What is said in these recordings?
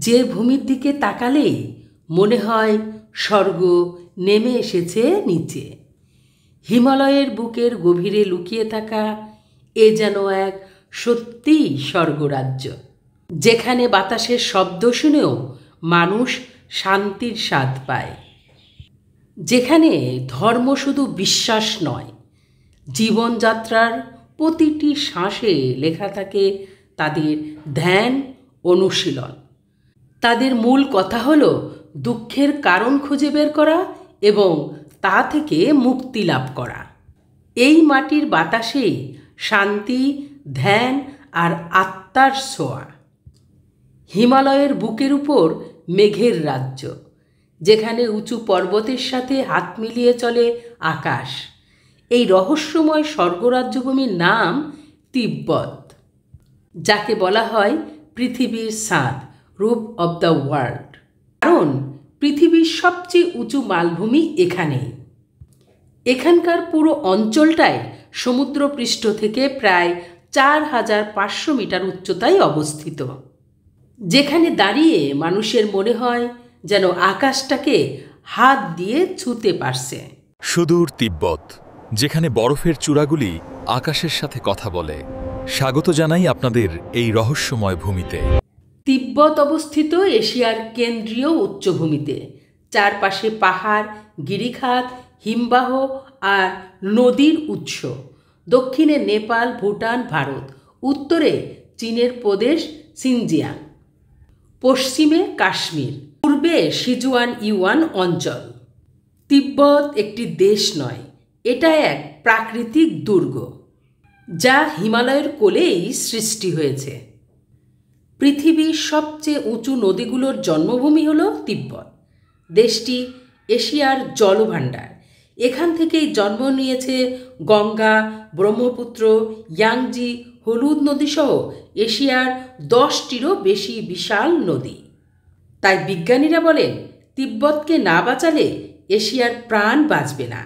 যে ভূমির দিকে তাকালেই মনে হয় স্বর্গ নেমে এসেছে নিচে। হিমালয়ের বুকের গভীরে লুকিয়ে থাকা এ যেন এক সত্যিই স্বর্গরাজ্য, যেখানে বাতাসের শব্দ শুনেও মানুষ শান্তির স্বাদ পায়, যেখানে ধর্ম শুধু বিশ্বাস নয়, জীবনযাত্রার প্রতিটি শ্বাসে লেখা থাকে তাদের ধ্যান অনুশীলন। তাদের মূল কথা হলো দুঃখের কারণ খুঁজে বের করা এবং তা থেকে মুক্তি লাভ করা। এই মাটির বাতাসেই শান্তি, ধ্যান আর আত্মার ছোঁয়া। হিমালয়ের বুকের উপর মেঘের রাজ্য, যেখানে উঁচু পর্বতের সাথে হাত মিলিয়ে চলে আকাশ। এই রহস্যময় স্বর্গরাজ্যভূমির নাম তিব্বত, যাকে বলা হয় পৃথিবীর ছাদ, রূপ অব দ্য ওয়ার্ল্ড। কারণ পৃথিবীর সবচেয়ে উঁচু মালভূমি এখানেই। এখানকার পুরো অঞ্চলটায় সমুদ্রপৃষ্ঠ থেকে প্রায় 4500 মিটার উচ্চতায় অবস্থিত, যেখানে দাঁড়িয়ে মানুষের মনে হয় যেন আকাশটাকে হাত দিয়ে ছুঁতে পারছে। সুদূর তিব্বত, যেখানে বরফের চূড়াগুলি আকাশের সাথে কথা বলে। স্বাগত জানাই আপনাদের এই রহস্যময় ভূমিতে। তিব্বত অবস্থিত এশিয়ার কেন্দ্রীয় উচ্চভূমিতে। চারপাশে পাহাড়, গিরিখাত, হিমবাহ আর নদীর উৎস। দক্ষিণে নেপাল, ভুটান, ভারত। উত্তরে চীনের প্রদেশ সিনজিয়াং। পশ্চিমে কাশ্মীর। পূর্বে সিজুয়ান ইউয়ান অঞ্চল। তিব্বত একটি দেশ নয়, এটা এক প্রাকৃতিক দুর্গ, যা হিমালয়ের কোলেই সৃষ্টি হয়েছে। পৃথিবীর সবচেয়ে উঁচু নদীগুলোর জন্মভূমি হল তিব্বত। দেশটি এশিয়ার জলভাণ্ডার। এখান থেকেই জন্ম নিয়েছে গঙ্গা, ব্রহ্মপুত্র, ইয়াংজি, হলুদ নদীসহ এশিয়ার 10টিরও বেশি বিশাল নদী। তাই বিজ্ঞানীরা বলেন, তিব্বতকে না বাঁচালে এশিয়ার প্রাণ বাঁচবে না।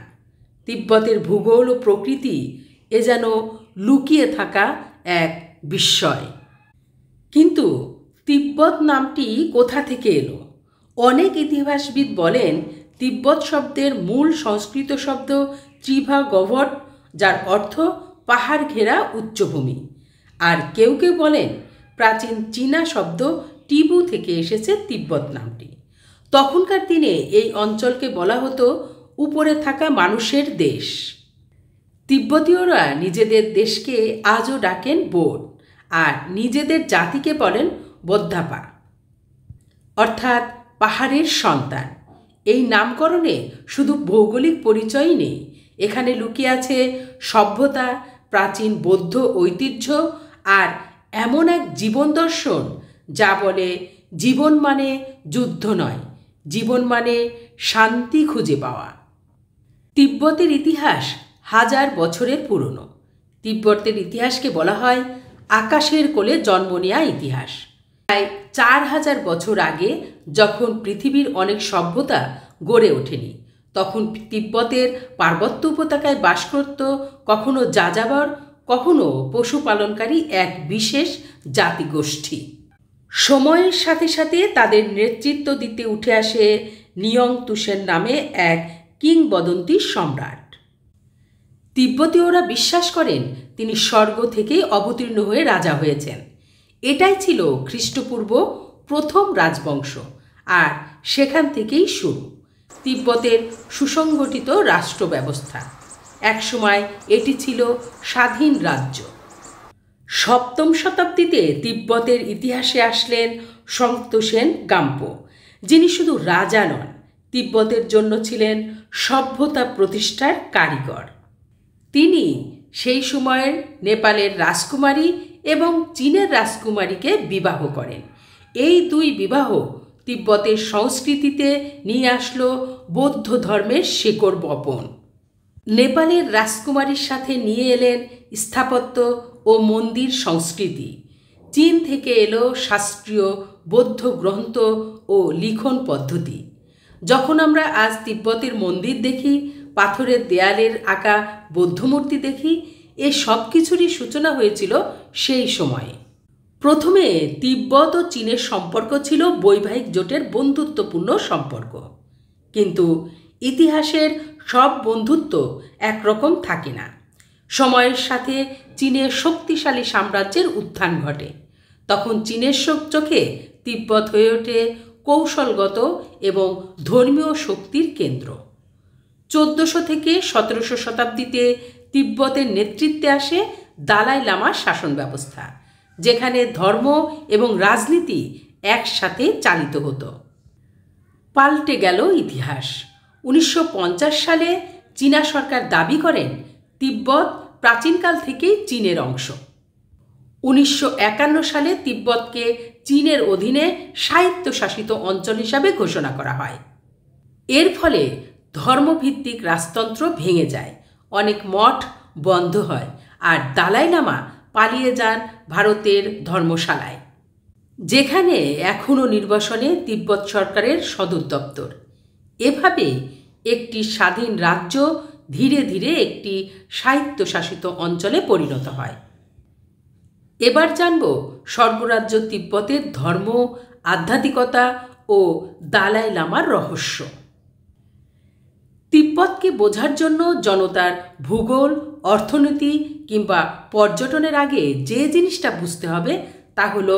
তিব্বতের ভূগোল ও প্রকৃতি এ যেন লুকিয়ে থাকা এক বিস্ময়। কিন্তু তিব্বত নামটি কোথা থেকে এলো? অনেক ইতিহাসবিদ বলেন তিব্বত শব্দের মূল সংস্কৃত শব্দ ত্রিভা গভট, যার অর্থ পাহাড় ঘেরা উচ্চভূমি। আর কেউ কেউ বলেন প্রাচীন চীনা শব্দ টিবু থেকে এসেছে তিব্বত নামটি। তখনকার দিনে এই অঞ্চলকে বলা হতো উপরে থাকা মানুষের দেশ। তিব্বতীয়রা নিজেদের দেশকে আজও ডাকেন বোধ, আর নিজেদের জাতিকে বলেন বৌদ্ধাপা, অর্থাৎ পাহাড়ের সন্তান। এই নামকরণে শুধু ভৌগোলিক পরিচয়ই নেই, এখানে লুকিয়ে আছে সভ্যতা, প্রাচীন বৌদ্ধ ঐতিহ্য আর এমন এক জীবন দর্শন যা বলে জীবন মানে যুদ্ধ নয়, জীবন মানে শান্তি খুঁজে পাওয়া। তিব্বতের ইতিহাস 1000 বছরের পুরনো। তিব্বতের ইতিহাসকে বলা হয় আকাশের কোলে জন্ম নেয়া ইতিহাস। প্রায় 4000 বছর আগে, যখন পৃথিবীর অনেক সভ্যতা গড়ে ওঠেনি, তখন তিব্বতের পার্বত্য উপত্যকায় বাস করত কখনো যাযাবর, কখনো পশুপালনকারী এক বিশেষ জাতিগোষ্ঠী। সময়ের সাথে সাথে তাদের নেতৃত্ব দিতে উঠে আসে নিয়ংতুসেন নামে এক কিংবদন্তি সম্রাট। তিব্বতীয়রা বিশ্বাস করেন তিনি স্বর্গ থেকে অবতীর্ণ হয়ে রাজা হয়েছেন। এটাই ছিল খ্রিস্টপূর্ব প্রথম রাজবংশ, আর সেখান থেকেই শুরু তিব্বতের সুসংগঠিত রাষ্ট্র ব্যবস্থা। একসময় এটি ছিল স্বাধীন রাজ্য। 7ম শতাব্দীতে তিব্বতের ইতিহাসে আসলেন সন্তোষেন গাম্পো, যিনি শুধু রাজা নন, তিব্বতের জন্য ছিলেন সভ্যতা প্রতিষ্ঠার কারিগর। তিনি সেই সময়ের নেপালের রাজকুমারী এবং চীনের রাজকুমারীকে বিবাহ করেন। এই দুই বিবাহ তিব্বতের সংস্কৃতিতে নিয়ে আসলো বৌদ্ধ ধর্মের শেকড় বপন। নেপালের রাজকুমারীর সাথে নিয়ে এলেন স্থাপত্য ও মন্দির সংস্কৃতি। চীন থেকে এলো শাস্ত্রীয় বৌদ্ধ গ্রন্থ ও লিখন পদ্ধতি। যখন আমরা আজ তিব্বতের মন্দির দেখি, পাথরের দেয়ালের আঁকা বৌদ্ধমূর্তি দেখি, এ সব কিছুরই সূচনা হয়েছিল সেই সময়ে। প্রথমে তিব্বত ও চীনের সম্পর্ক ছিল বৈবাহিক জোটের বন্ধুত্বপূর্ণ সম্পর্ক, কিন্তু ইতিহাসের সব বন্ধুত্ব একরকম থাকে না। সময়ের সাথে চীনের শক্তিশালী সাম্রাজ্যের উত্থান ঘটে। তখন চীনের চোখে তিব্বত হয়ে ওঠে কৌশলগত এবং ধর্মীয় শক্তির কেন্দ্র। 1400 থেকে 1700 শতাব্দীতে তিব্বতের নেতৃত্বে আসে দালাই লামার শাসন ব্যবস্থা, যেখানে ধর্ম এবং রাজনীতি একসাথে চালিত হতো। পাল্টে গেল ইতিহাস। 1950 সালে চীনা সরকার দাবি করেন তিব্বত প্রাচীনকাল থেকেই চীনের অংশ। 1951 সালে তিব্বতকে চীনের অধীনে স্বায়ত্তশাসিত অঞ্চল হিসাবে ঘোষণা করা হয়। এর ফলে ধর্মভিত্তিক রাজতন্ত্র ভেঙে যায়, অনেক মঠ বন্ধ হয়, আর দালাই লামা পালিয়ে যান ভারতের ধর্মশালায়, যেখানে এখনও নির্বাসনে তিব্বত সরকারের সদর দপ্তর। এভাবে একটি স্বাধীন রাজ্য ধীরে ধীরে একটি স্বায়ত্তশাসিত অঞ্চলে পরিণত হয়। এবার জানব স্বর্গরাজ্য তিব্বতের ধর্ম, আধ্যাত্মিকতা ও দালাই লামার রহস্য। তিব্বতকে বোঝার জন্য জনতার ভূগোল, অর্থনীতি কিংবা পর্যটনের আগে যে জিনিসটা বুঝতে হবে তা হলো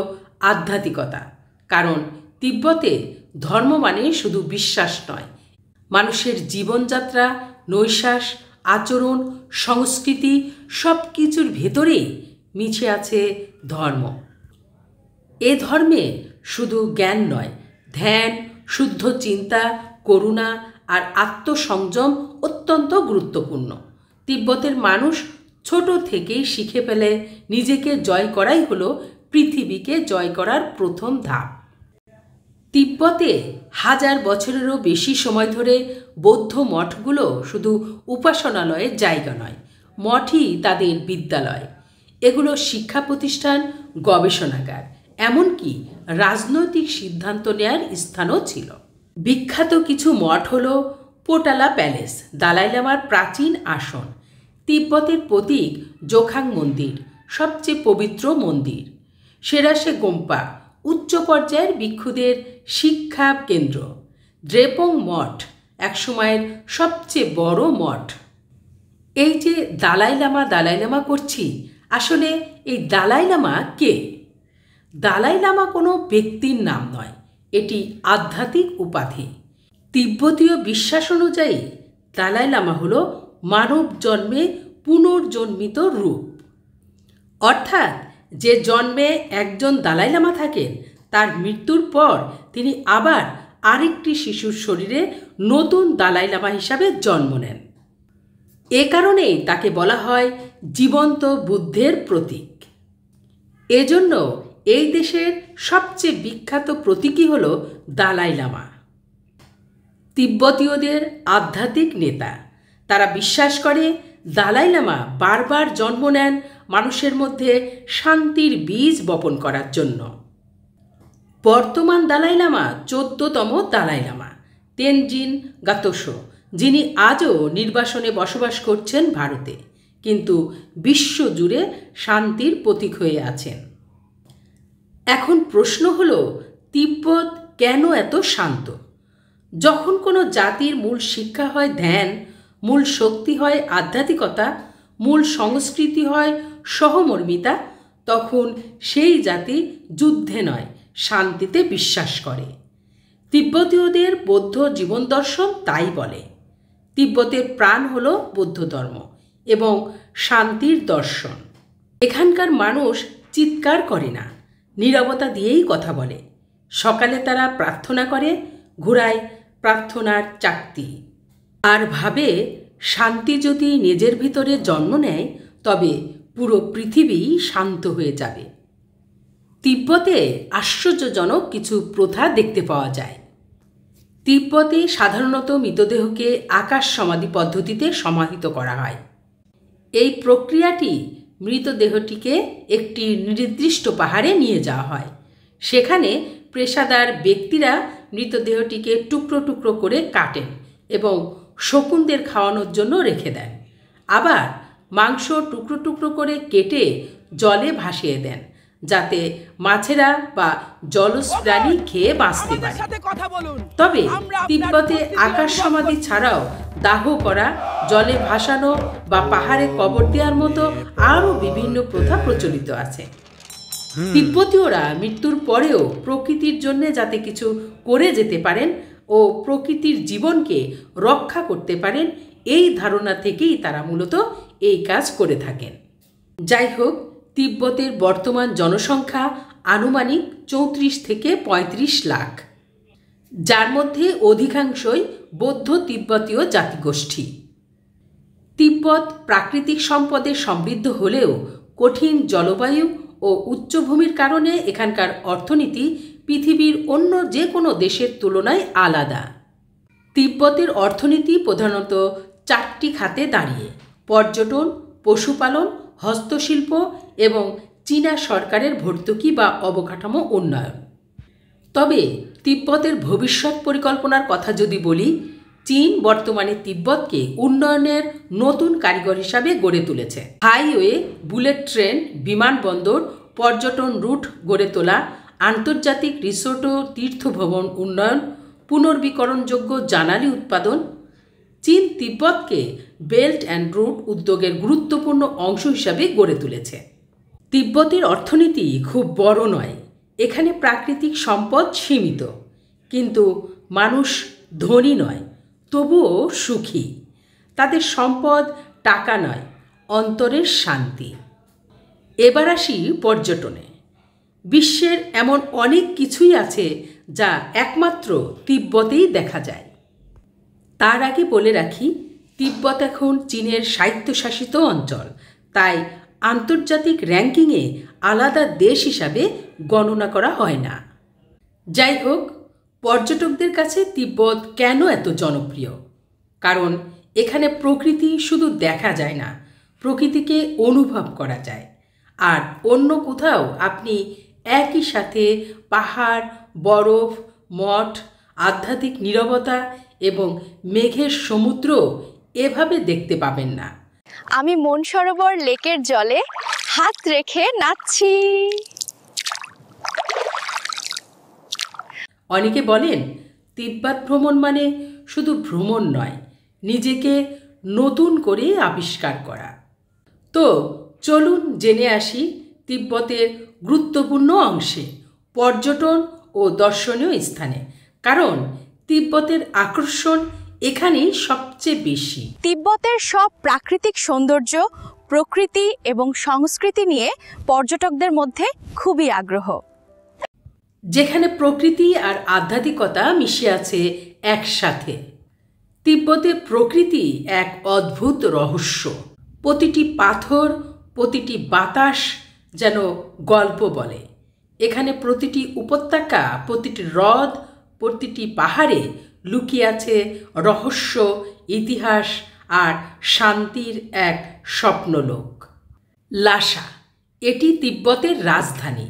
আধ্যাত্মিকতা। কারণ তিব্বতে ধর্ম মানে শুধু বিশ্বাস নয়, মানুষের জীবনযাত্রা, নৈশ্বাস, আচরণ, সংস্কৃতি সব কিছুর ভেতরেই মিশে আছে ধর্ম। এ ধর্মে শুধু জ্ঞান নয়, ধ্যান, শুদ্ধ চিন্তা, করুণা আর আত্মসংযম অত্যন্ত গুরুত্বপূর্ণ। তিব্বতের মানুষ ছোট থেকেই শিখে ফেলে নিজেকে জয় করাই হলো পৃথিবীকে জয় করার প্রথম ধাপ। তিব্বতে 1000 বছরেরও বেশি সময় ধরে বৌদ্ধ মঠগুলো শুধু উপাসনালয়ের জায়গা নয়, মঠই তাদের বিদ্যালয়। এগুলো শিক্ষা প্রতিষ্ঠান, গবেষণাগার, এমনকি রাজনৈতিক সিদ্ধান্ত নেয়ার স্থানও ছিল। বিখ্যাত কিছু মঠ হল পোটালা প্যালেস, দালাই লামার প্রাচীন আসন; তিব্বতের প্রতীক জোখাং মন্দির, সবচেয়ে পবিত্র মন্দির; সেরাসে গোম্পা, উচ্চ পর্যায়ের ভিক্ষুদের শিক্ষা কেন্দ্র; দ্রেপং মঠ, একসময়ের সবচেয়ে বড় মঠ। এই যে দালাই লামা করছি, আসলে এই দালাই লামা কে? দালাই লামা কোনো ব্যক্তির নাম নয়, এটি আধ্যাত্মিক উপাধি। তিব্বতীয় বিশ্বাস অনুযায়ী দালাই লামা হল মানব জন্মে পুনর্জন্মিত রূপ। অর্থাৎ যে জন্মে একজন দালাই লামা থাকেন, তার মৃত্যুর পর তিনি আবার আরেকটি শিশুর শরীরে নতুন দালাই লামা হিসাবে জন্ম নেন। এ কারণেই তাকে বলা হয় জীবন্ত বুদ্ধের প্রতীক। এজন্য এই দেশের সবচেয়ে বিখ্যাত প্রতীকই হল দালাই লামা। তিব্বতীয়দের আধ্যাত্মিক নেতা। তারা বিশ্বাস করে দালাই লামা বারবার জন্ম নেন মানুষের মধ্যে শান্তির বীজ বপন করার জন্য। বর্তমান দালাই লামা 14তম দালাই লামা, তেনজিন গ্যাতসো, যিনি আজও নির্বাসনে বসবাস করছেন ভারতে, কিন্তু বিশ্বজুড়ে শান্তির প্রতীক হয়ে আছেন। এখন প্রশ্ন হল, তিব্বত কেন এত শান্ত? যখন কোনো জাতির মূল শিক্ষা হয় ধ্যান, মূল শক্তি হয় আধ্যাত্মিকতা, মূল সংস্কৃতি হয় সহমর্মিতা, তখন সেই জাতি যুদ্ধে নয়, শান্তিতে বিশ্বাস করে। তিব্বতীয়দের বৌদ্ধ জীবন দর্শন তাই বলে। তিব্বতের প্রাণ হল বৌদ্ধ ধর্ম এবং শান্তির দর্শন। এখানকার মানুষ চিৎকার করে না, নীরবতা দিয়েই কথা বলে। সকালে তারা প্রার্থনা করে, ঘোড়ায় প্রার্থনার চাকতি, আর ভাবে শান্তি যদি নিজের ভিতরে জন্ম নেয় তবে পুরো পৃথিবী শান্ত হয়ে যাবে। তিব্বতে আশ্চর্যজনক কিছু প্রথা দেখতে পাওয়া যায়। তিব্বতে সাধারণত মৃতদেহকে আকাশ সমাধি পদ্ধতিতে সমাহিত করা হয়। এই প্রক্রিয়াটি মৃতদেহটিকে একটি নির্দিষ্ট পাহাড়ে নিয়ে যাওয়া হয়। সেখানে পেশাদার ব্যক্তিরা মৃতদেহটিকে টুকরো টুকরো করে কাটেন এবং শকুনদের খাওয়ানোর জন্য রেখে দেন। আবার মাংস টুকরো টুকরো করে কেটে জলে ভাসিয়ে দেন, যাতে মাছেরা বা জলজ প্রাণী খেয়ে বাঁচতে পারে। তবে তিব্বতে আকাশ সমাধি ছাড়াও দাহ করা, জলে ভাসানো বা পাহাড়ে কবর দেওয়ার মতো আরও বিভিন্ন প্রথা প্রচলিত আছে। তিব্বতীয়রা মৃত্যুর পরেও প্রকৃতির জন্য যাতে কিছু করে যেতে পারেন ও প্রকৃতির জীবনকে রক্ষা করতে পারেন, এই ধারণা থেকেই তারা মূলত এই কাজ করে থাকেন। যাই হোক, তিব্বতের বর্তমান জনসংখ্যা আনুমানিক 34 থেকে 35 লাখ, যার মধ্যে অধিকাংশই বৌদ্ধ তিব্বতীয় জাতিগোষ্ঠী। তিব্বত প্রাকৃতিক সম্পদে সমৃদ্ধ হলেও কঠিন জলবায়ু ও উচ্চভূমির কারণে এখানকার অর্থনীতি পৃথিবীর অন্য যে কোনো দেশের তুলনায় আলাদা। তিব্বতের অর্থনীতি প্রধানত 4টি খাতে দাঁড়িয়ে: পর্যটন, পশুপালন, হস্তশিল্প এবং চীনা সরকারের ভর্তুকি বা অবকাঠামো উন্নয়ন। তবে তিব্বতের ভবিষ্যৎ পরিকল্পনার কথা যদি বলি, চীন বর্তমানে তিব্বতকে উন্নয়নের নতুন কারিগর হিসাবে গড়ে তুলেছে। হাইওয়ে, বুলেট ট্রেন, বিমানবন্দর, পর্যটন রুট গড়ে তোলা, আন্তর্জাতিক রিসোর্ট ও তীর্থভবন উন্নয়ন, পুনর্বীকরণযোগ্য জ্বালানি উৎপাদন। চীন তিব্বতকে বেল্ট অ্যান্ড রুট উদ্যোগের গুরুত্বপূর্ণ অংশ হিসাবে গড়ে তুলেছে। তিব্বতের অর্থনীতি খুব বড় নয়, এখানে প্রাকৃতিক সম্পদ সীমিত, কিন্তু মানুষ ধনী নয়, তবুও সুখী। তাদের সম্পদ টাকা নয়, অন্তরের শান্তি। এবার আসি পর্যটনে। বিশ্বের এমন অনেক কিছুই আছে যা একমাত্র তিব্বতেই দেখা যায়। তার আগে বলে রাখি, তিব্বত এখন চীনের স্বায়ত্তশাসিত অঞ্চল, তাই আন্তর্জাতিক র্যাঙ্কিংয়ে আলাদা দেশ হিসাবে গণনা করা হয় না। যাই হোক, পর্যটকদের কাছে তিব্বত কেন এত জনপ্রিয়? কারণ এখানে প্রকৃতি শুধু দেখা যায় না, প্রকৃতিকে অনুভব করা যায়। আর অন্য কোথাও আপনি একই সাথে পাহাড়, বরফ, মঠ, আধ্যাত্মিক নীরবতা এবং মেঘের সমুদ্র এভাবে দেখতে পাবেন না। আমি মন সরোবর লেকের জলে হাত রেখে নাচছি। অনেকে বলেন তিব্বত ভ্রমণ মানে শুধু ভ্রমণ নয়, নিজেকে নতুন করে আবিষ্কার করা। তো চলুন জেনে আসি তিব্বতের গুরুত্বপূর্ণ অংশে, পর্যটন ও দর্শনীয় স্থানে, কারণ তিব্বতের আকর্ষণ এখানেই সবচেয়ে বেশি। তিব্বতের সব প্রাকৃতিক সৌন্দর্য, প্রকৃতি এবং সংস্কৃতি নিয়ে পর্যটকদের মধ্যে খুবই আগ্রহ। যেখানে প্রকৃতি আর আধ্যাত্মিকতা মিশে আছে একসাথে। তিব্বতের প্রকৃতি এক অদ্ভুত রহস্য। প্রতিটি পাথর, প্রতিটি বাতাস যেন গল্প বলে। এখানে প্রতিটি উপত্যকা, প্রতিটি হ্রদ, প্রতিটি পাহাড়ে লুকিয়ে আছে রহস্য, ইতিহাস আর শান্তির এক স্বপ্নলোক। লাসা, এটি তিব্বতের রাজধানী,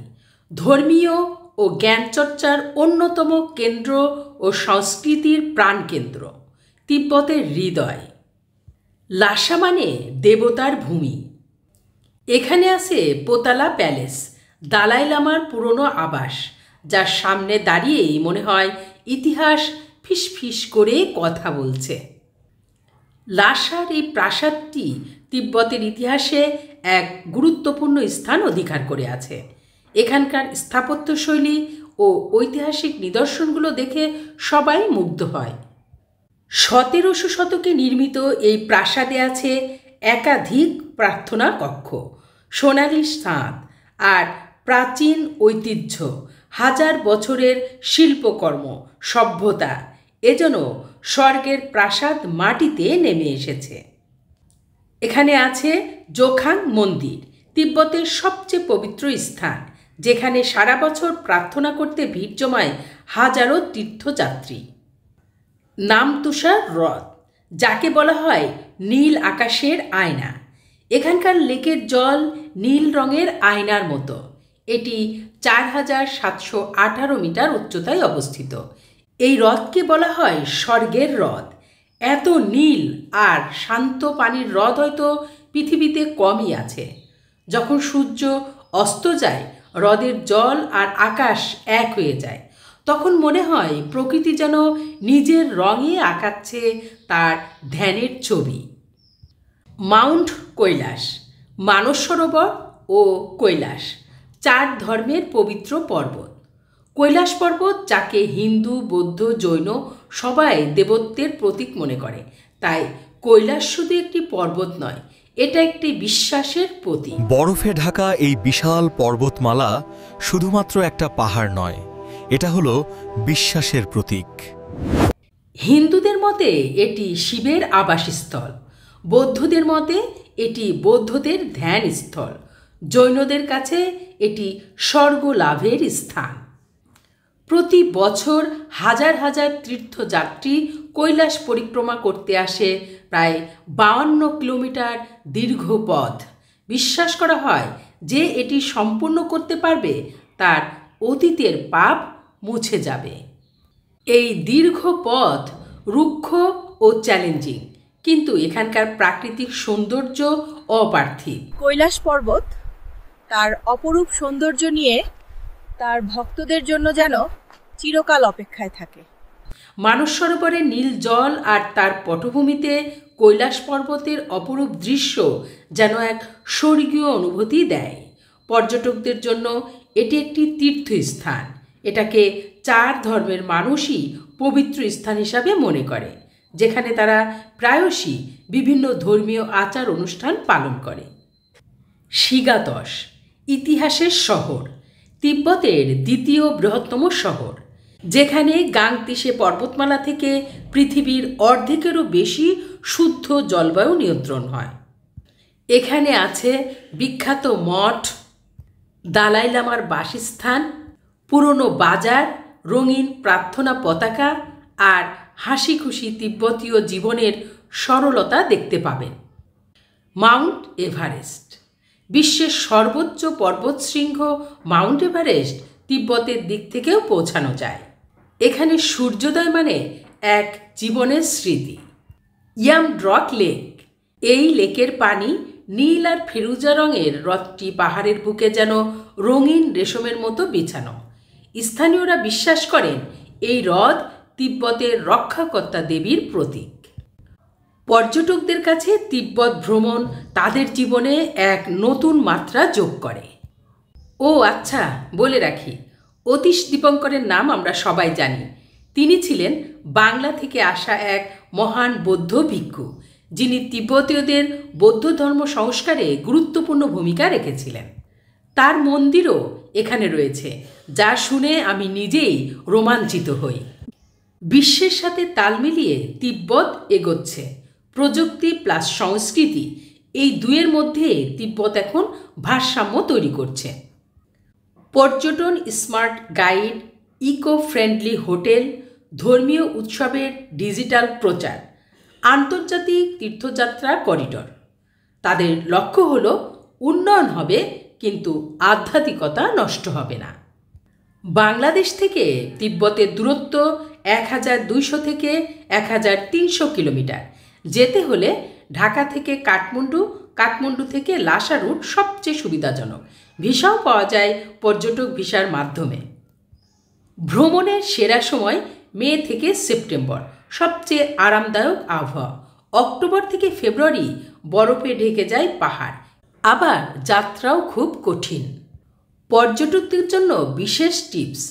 ধর্মীয় ও জ্ঞানচর্চার অন্যতম কেন্দ্র ও সংস্কৃতির প্রাণকেন্দ্র, তিব্বতের হৃদয়। লাসা মানে দেবতার ভূমি। এখানে আছে পোতালা প্যালেস, দালাই লামার পুরনো আবাস, যার সামনে দাঁড়িয়েই মনে হয় ইতিহাস ফিসফিস করে কথা বলছে। লাসার এই প্রাসাদটি তিব্বতের ইতিহাসে এক গুরুত্বপূর্ণ স্থান অধিকার করে আছে। এখানকার স্থাপত্যশৈলী ও ঐতিহাসিক নিদর্শনগুলো দেখে সবাই মুগ্ধ হয়। 17শো শতকে নির্মিত এই প্রাসাদে আছে একাধিক প্রার্থনা কক্ষ, সোনালি ছাদ আর প্রাচীন ঐতিহ্য, হাজার বছরের শিল্পকর্ম, সভ্যতা। এজন্য স্বর্গের প্রাসাদ মাটিতে নেমে এসেছে। এখানে আছে জোখাং মন্দির, তিব্বতের সবচেয়ে পবিত্র স্থান, যেখানে সারা বছর প্রার্থনা করতে ভিড় জমায় হাজারো তীর্থযাত্রী। নামতুষার হ্রদ, যাকে বলা হয় নীল আকাশের আয়না। এখানকার লেকের জল নীল রঙের আয়নার মতো। এটি 4718 মিটার উচ্চতায় অবস্থিত। এই হ্রদকে বলা হয় স্বর্গের হ্রদ। এত নীল আর শান্ত পানির হ্রদ হয়তো পৃথিবীতে কমই আছে। যখন সূর্য অস্ত যায়, হ্রদের জল আর আকাশ এক হয়ে যায়। তখন মনে হয় প্রকৃতি যেন নিজের রঙে আঁকাচ্ছে তার ধ্যানের ছবি। মাউন্ট কৈলাস, মানস সরোবর ও কৈলাস 4 ধর্মের পবিত্র পর্বত। কৈলাস পর্বত, যাকে হিন্দু, বৌদ্ধ, জৈন সবাই দেবত্বের প্রতীক মনে করে, তাই কৈলাস শুধু একটি পর্বত নয়, এটা একটি বিশ্বাসের প্রতীক। বরফে ঢাকা এই বিশাল পর্বতমালা শুধুমাত্র একটা পাহাড় নয়, এটা হলো বিশ্বাসের প্রতীক। হিন্দুদের মতে এটি শিবের আবাসস্থল, বৌদ্ধদের মতে এটি বৌদ্ধদের ধ্যানস্থল, জৈনদের কাছে এটি স্বর্গ লাভের স্থান। প্রতি বছর হাজার হাজার তীর্থযাত্রী কৈলাস পরিক্রমা করতে আসে প্রায় 52 কিলোমিটার দীর্ঘ পথ। বিশ্বাস করা হয় যে এটি সম্পূর্ণ করতে পারবে তার অতীতের পাপ মুছে যাবে। এই দীর্ঘ পথ রুক্ষ ও চ্যালেঞ্জিং, কিন্তু এখানকার প্রাকৃতিক সৌন্দর্য অপার্থিব। কৈলাস পর্বত তার অপরূপ সৌন্দর্য নিয়ে তার ভক্তদের জন্য যেন চিরকাল অপেক্ষায় থাকে। মানস সরোবরের নীল জল আর তার পটভূমিতে কৈলাস পর্বতের অপরূপ দৃশ্য যেন এক স্বর্গীয় অনুভূতি দেয়। পর্যটকদের জন্য এটি একটি তীর্থস্থান। এটাকে 4 ধর্মের মানুষই পবিত্র স্থান হিসাবে মনে করে, যেখানে তারা প্রায়শই বিভিন্ন ধর্মীয় আচার অনুষ্ঠান পালন করে। শিগাতস, ইতিহাসের শহর, তিব্বতের দ্বিতীয় বৃহত্তম শহর, যেখানে গাংতিসে পর্বতমালা থেকে পৃথিবীর অর্ধেকেরও বেশি শুদ্ধ জলবায়ু নিয়ন্ত্রণ হয়। এখানে আছে বিখ্যাত মঠ, দালাই লামার বাসস্থান, পুরনো বাজার, রঙিন প্রার্থনা পতাকা আর হাসি খুশি তিব্বতীয় জীবনের সরলতা দেখতে পাবেন। মাউন্ট এভারেস্ট, বিশ্বের সর্বোচ্চ পর্বতশৃঙ্গ মাউন্ট এভারেস্ট তিব্বতের দিক থেকেও পৌঁছানো যায়। এখানে সূর্যোদয় মানে এক জীবনের স্মৃতি। ইয়ামড্রক লেক, এই লেকের পানি নীল আর ফিরোজা রঙের। হ্রদটি পাহাড়ের বুকে যেন রঙিন রেশমের মতো বিছানো। স্থানীয়রা বিশ্বাস করেন এই হ্রদ তিব্বতের রক্ষাকর্তা দেবীর প্রতীক। পর্যটকদের কাছে তিব্বত ভ্রমণ তাদের জীবনে এক নতুন মাত্রা যোগ করে। ও আচ্ছা, বলে রাখি, অতীশ দীপঙ্করের নাম আমরা সবাই জানি। তিনি ছিলেন বাংলা থেকে আসা এক মহান বৌদ্ধ ভিক্ষু, যিনি তিব্বতীয়দের বৌদ্ধ ধর্ম সংস্কারে গুরুত্বপূর্ণ ভূমিকা রেখেছিলেন। তার মন্দিরও এখানে রয়েছে, যা শুনে আমি নিজেই রোমাঞ্চিত হই। বিশ্বের সাথে তাল মিলিয়ে তিব্বত এগোচ্ছে। প্রযুক্তি প্লাস সংস্কৃতি, এই দুয়ের মধ্যে তিব্বত এখন ভারসাম্য তৈরি করছে। পর্যটন smart guide, eco friendly hotel, ধর্মীয় উৎসবের ডিজিটাল প্রচার, আন্তর্জাতিক তীর্থযাত্রা করিডর। তাদের লক্ষ্য হলো উন্নয়ন হবে, কিন্তু আধ্যাত্মিকতা নষ্ট হবে না। বাংলাদেশ থেকে তিব্বতের দূরত্ব 1200 থেকে 1300 কিলোমিটার। যেতে হলে ঢাকা থেকে কাঠমান্ডু, কাঠমান্ডু থেকে লাসা রুট সবচেয়ে সুবিধাজনক। ভিসাও পাওয়া যায় পর্যটক ভিসার মাধ্যমে। ভ্রমণের সেরা সময় মে থেকে সেপ্টেম্বর, সবচেয়ে আরামদায়ক আবহাওয়া। অক্টোবর থেকে ফেব্রুয়ারি বরফে ঢেকে যায় পাহাড়, আবার যাত্রাও খুব কঠিন। পর্যটকদের জন্য বিশেষ টিপস: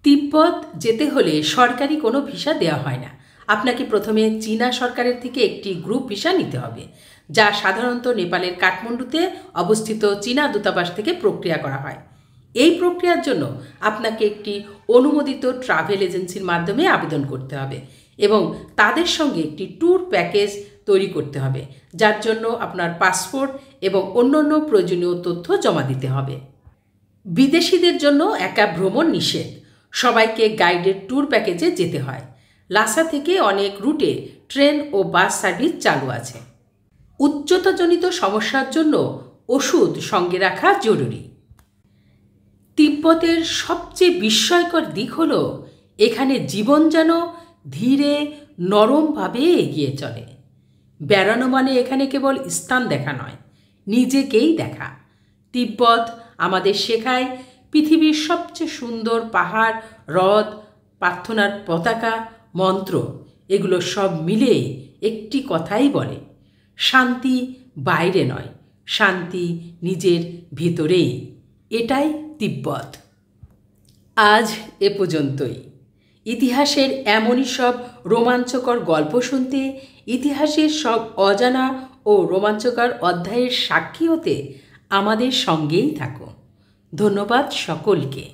তিব্বত যেতে হলে সরকারি কোনো ভিসা দেওয়া হয় না। আপনাকে প্রথমে চীনা সরকারের থেকে একটি গ্রুপ ভিসা নিতে হবে, যা সাধারণত নেপালের কাঠমান্ডুতে অবস্থিত চীনা দূতাবাস থেকে প্রক্রিয়া করা হয়। এই প্রক্রিয়ার জন্য আপনাকে একটি অনুমোদিত ট্রাভেল এজেন্সির মাধ্যমে আবেদন করতে হবে এবং তাদের সঙ্গে একটি ট্যুর প্যাকেজ তৈরি করতে হবে, যার জন্য আপনার পাসপোর্ট এবং অন্যান্য প্রয়োজনীয় তথ্য জমা দিতে হবে। বিদেশিদের জন্য একা ভ্রমণ নিষেধ, সবাইকে গাইডেড ট্যুর প্যাকেজে যেতে হয়। লাসা থেকে অনেক রুটে ট্রেন ও বাস সার্ভিস চালু আছে। উচ্চতাজনিত সমস্যার জন্য ওষুধ সঙ্গে রাখা জরুরি। তিব্বতের সবচেয়ে বিস্ময়কর দিক হলো এখানে জীবন যেন ধীরে নরমভাবে এগিয়ে চলে। বেড়ানো মানে এখানে কেবল স্থান দেখা নয়, নিজেকেই দেখা। তিব্বত আমাদের শেখায় পৃথিবীর সবচেয়ে সুন্দর পাহাড়, হ্রদ, প্রার্থনার পতাকা, মন্ত্র, এগুলো সব মিলে একটি কথাই বলে, শান্তি বাইরে নয়, শান্তি নিজের ভিতরেই। এটাই তিব্বত। আজ এ পর্যন্তই। ইতিহাসের এমনই সব রোমাঞ্চকর গল্প শুনতে, ইতিহাসের সব অজানা ও রোমাঞ্চকর অধ্যায়ের সাক্ষী হতে আমাদের সঙ্গেই থাকো। ধন্যবাদ সকলকে।